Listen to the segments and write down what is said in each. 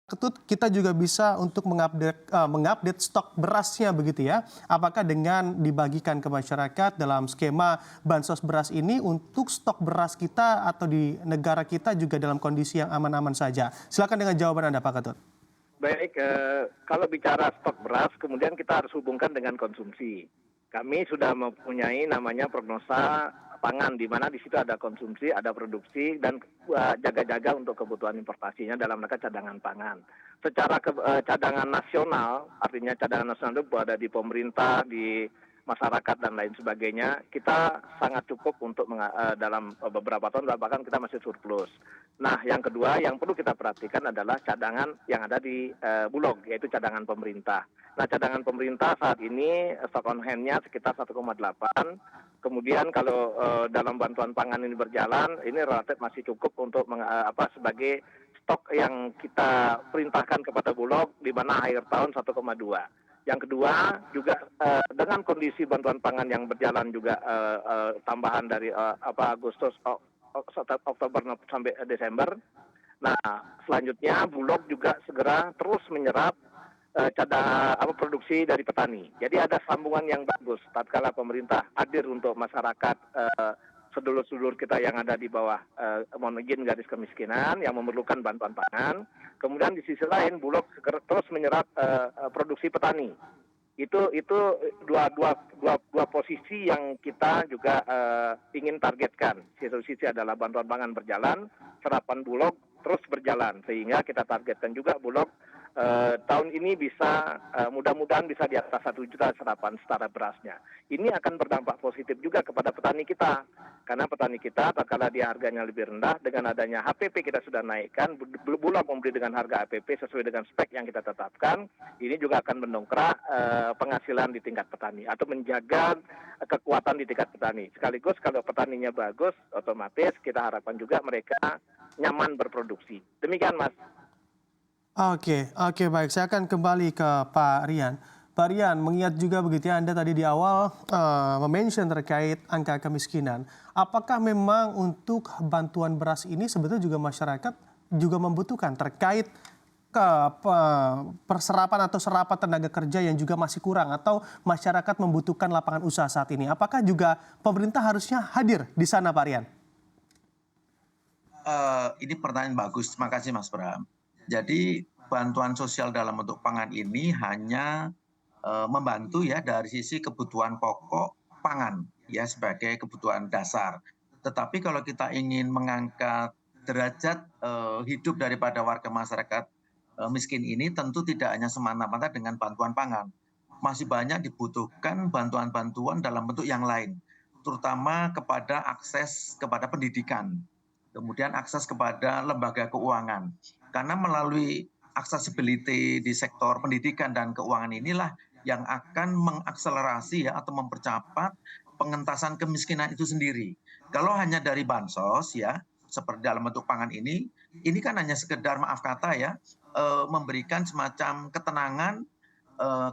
Ketut, kita juga bisa untuk mengupdate stok berasnya begitu ya. Apakah dengan dibagikan ke masyarakat dalam skema bansos beras ini untuk stok beras kita atau di negara kita juga dalam kondisi yang aman-aman saja? Silakan dengan jawaban Anda Pak Ketut. Baik, kalau bicara stok beras, kemudian kita harus hubungkan dengan konsumsi. Kami sudah mempunyai namanya prognosa pangan, di mana di situ ada konsumsi, ada produksi, dan jaga-jaga untuk kebutuhan importasinya dalam rangka cadangan pangan. Secara cadangan nasional, artinya cadangan nasional itu ada di pemerintah, di masyarakat dan lain sebagainya, kita sangat cukup untuk dalam beberapa tahun, bahkan kita masih surplus. Nah, yang kedua yang perlu kita perhatikan adalah cadangan yang ada di Bulog, yaitu cadangan pemerintah. Nah, cadangan pemerintah saat ini stock on hand-nya sekitar 1,8. Kemudian kalau dalam bantuan pangan ini berjalan, ini relatif masih cukup untuk sebagai stok yang kita perintahkan kepada Bulog, di mana akhir tahun 1,2. Yang kedua juga dengan kondisi bantuan pangan yang berjalan juga tambahan dari Agustus, Oktober sampai Desember. Nah, selanjutnya Bulog juga segera terus menyerap produksi dari petani. Jadi ada sambungan yang bagus tatkala pemerintah hadir untuk masyarakat, sedulur-sedulur kita yang ada di bawah mohon izin garis kemiskinan yang memerlukan bantuan pangan. Kemudian di sisi lain Bulog terus menyerap produksi petani. Itu dua posisi yang kita juga ingin targetkan. Satu sisi adalah bantuan pangan berjalan, serapan Bulog terus berjalan, sehingga kita targetkan juga Bulog tahun ini bisa mudah-mudahan bisa di atas 1 juta serapan setara berasnya. Ini akan berdampak positif juga kepada petani kita, karena petani kita tatkala dia harganya lebih rendah, dengan adanya HPP kita sudah naikkan, Bulog membeli dengan harga HPP sesuai dengan spek yang kita tetapkan. Ini juga akan mendongkrak penghasilan di tingkat petani atau menjaga kekuatan di tingkat petani. Sekaligus kalau petaninya bagus, otomatis kita harapkan juga mereka nyaman berproduksi. Demikian, Mas. Oke, baik. Saya akan kembali ke Pak Rian. Pak Rian, mengingat juga begitu ya, Anda tadi di awal mention terkait angka kemiskinan. Apakah memang untuk bantuan beras ini sebetulnya juga masyarakat juga membutuhkan terkait ke perserapan atau serapan tenaga kerja yang juga masih kurang atau masyarakat membutuhkan lapangan usaha saat ini? Apakah juga pemerintah harusnya hadir di sana, Pak Rian? Ini pertanyaan bagus, terima kasih Mas Bram. Jadi bantuan sosial dalam bentuk pangan ini hanya membantu ya dari sisi kebutuhan pokok pangan ya sebagai kebutuhan dasar. Tetapi kalau kita ingin mengangkat derajat hidup daripada warga masyarakat miskin ini tentu tidak hanya semata-mata dengan bantuan pangan. Masih banyak dibutuhkan bantuan-bantuan dalam bentuk yang lain, terutama kepada akses kepada pendidikan, kemudian akses kepada lembaga keuangan. Karena melalui accessibility di sektor pendidikan dan keuangan inilah yang akan mengakselerasi ya atau mempercepat pengentasan kemiskinan itu sendiri. Kalau hanya dari bansos ya, seperti dalam bentuk pangan ini kan hanya sekedar maaf kata ya, memberikan semacam ketenangan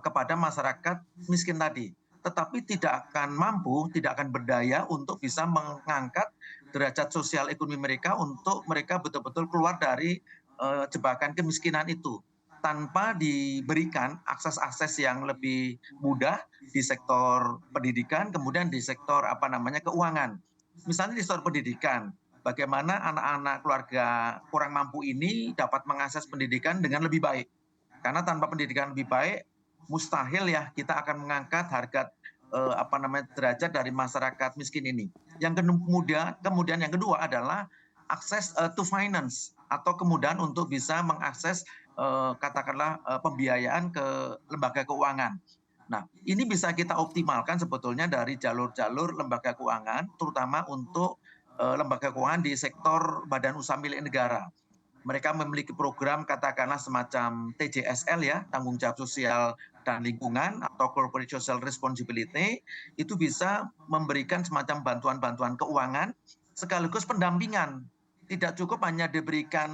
kepada masyarakat miskin tadi. Tetapi tidak akan mampu, tidak akan berdaya untuk bisa mengangkat derajat sosial ekonomi mereka untuk mereka betul-betul keluar dari jebakan kemiskinan itu tanpa diberikan akses-akses yang lebih mudah di sektor pendidikan, kemudian di sektor keuangan. Misalnya di sektor pendidikan, bagaimana anak-anak keluarga kurang mampu ini dapat mengakses pendidikan dengan lebih baik. Karena tanpa pendidikan lebih baik, mustahil ya kita akan mengangkat harga derajat dari masyarakat miskin ini. Yang kemudian yang kedua adalah akses to finance atau kemudahan untuk bisa mengakses katakanlah pembiayaan ke lembaga keuangan. Nah, ini bisa kita optimalkan sebetulnya dari jalur-jalur lembaga keuangan, terutama untuk lembaga keuangan di sektor badan usaha milik negara. Mereka memiliki program katakanlah semacam TJSL ya, tanggung jawab sosial dan lingkungan atau corporate social responsibility, itu bisa memberikan semacam bantuan-bantuan keuangan sekaligus pendampingan. Tidak cukup hanya diberikan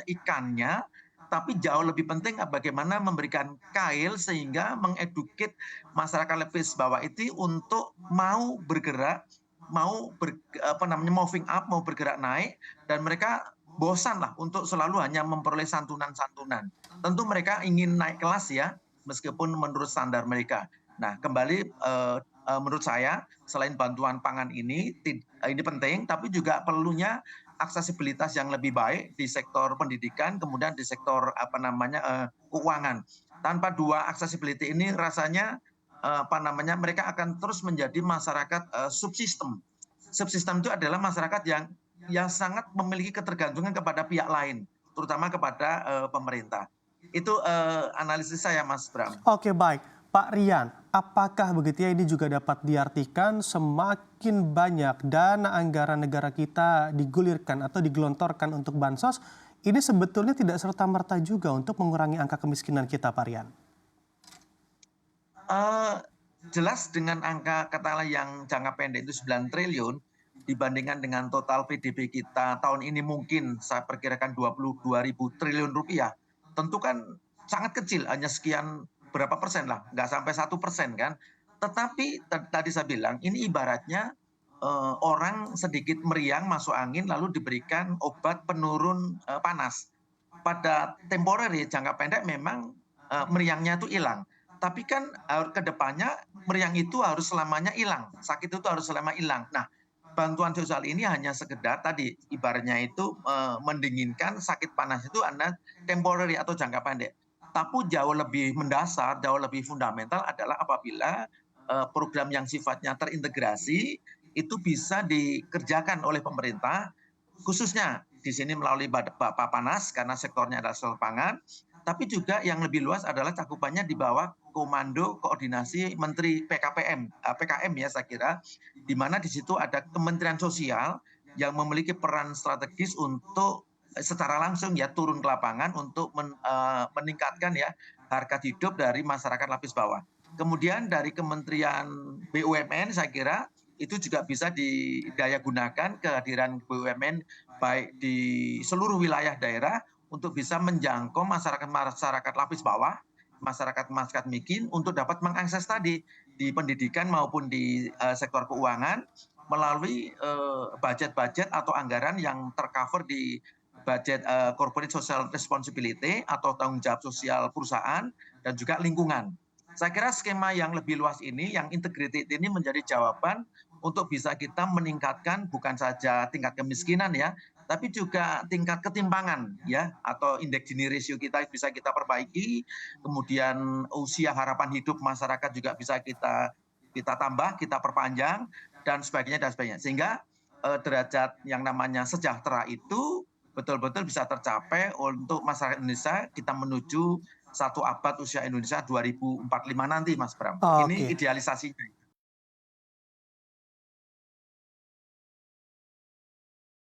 ikannya, tapi jauh lebih penting bagaimana memberikan kail sehingga mengeduket masyarakat lebih bawah itu untuk mau bergerak, mau moving up, mau bergerak naik, dan mereka bosan lah untuk selalu hanya memperoleh santunan-santunan. Tentu mereka ingin naik kelas ya, meskipun menurut standar mereka. Nah, kembali menurut saya selain bantuan pangan ini penting, tapi juga perlunya aksesibilitas yang lebih baik di sektor pendidikan, kemudian di sektor keuangan. Tanpa dua accessibility ini rasanya mereka akan terus menjadi masyarakat subsistem. Subsistem itu adalah masyarakat yang sangat memiliki ketergantungan kepada pihak lain, terutama kepada pemerintah. Itu analisis saya, Mas Bram. Oke, baik. Pak Rian, apakah begitu ya ini juga dapat diartikan semakin banyak dana anggaran negara kita digulirkan atau digelontorkan untuk bansos, ini sebetulnya tidak serta-merta juga untuk mengurangi angka kemiskinan kita, Pak Rian? Jelas dengan angka katakanlah yang jangka pendek itu 9 triliun, dibandingkan dengan total PDB kita tahun ini mungkin saya perkirakan 22.000 triliun rupiah, tentu kan sangat kecil, hanya sekian berapa persen lah, nggak sampai 1% kan. Tetapi tadi saya bilang ini ibaratnya orang sedikit meriang masuk angin lalu diberikan obat penurun panas. Pada temporary jangka pendek memang meriangnya itu hilang. Tapi kan ke depannya meriang itu harus selamanya hilang, sakit itu harus selama hilang. Nah, bantuan sosial ini hanya sekedar tadi ibaratnya itu mendinginkan sakit panas itu adalah temporary atau jangka pendek. Tapi jauh lebih mendasar, jauh lebih fundamental adalah apabila program yang sifatnya terintegrasi itu bisa dikerjakan oleh pemerintah, khususnya di sini melalui Bappenas karena sektornya adalah sektor pangan, tapi juga yang lebih luas adalah cakupannya di bawah Komando Koordinasi Menteri PKM ya saya kira, di mana di situ ada Kementerian Sosial yang memiliki peran strategis untuk secara langsung ya turun ke lapangan untuk meningkatkan ya harkat hidup dari masyarakat lapis bawah. Kemudian dari Kementerian BUMN saya kira itu juga bisa didaya gunakan kehadiran BUMN baik di seluruh wilayah daerah untuk bisa menjangkau masyarakat lapis bawah, masyarakat miskin untuk dapat mengakses tadi di pendidikan maupun di sektor keuangan melalui budget-budget atau anggaran yang tercover di budget corporate social responsibility atau tanggung jawab sosial perusahaan dan juga lingkungan. Saya kira skema yang lebih luas ini, yang integrated ini menjadi jawaban untuk bisa kita meningkatkan bukan saja tingkat kemiskinan ya, tapi juga tingkat ketimpangan ya, atau indeks Gini ratio kita bisa kita perbaiki, kemudian usia harapan hidup masyarakat juga bisa kita tambah, kita perpanjang dan sebagainya. Sehingga derajat yang namanya sejahtera itu betul-betul bisa tercapai untuk masyarakat Indonesia kita menuju 1 abad usia Indonesia 2045 nanti, Mas Bram. Ini Oke. idealisasinya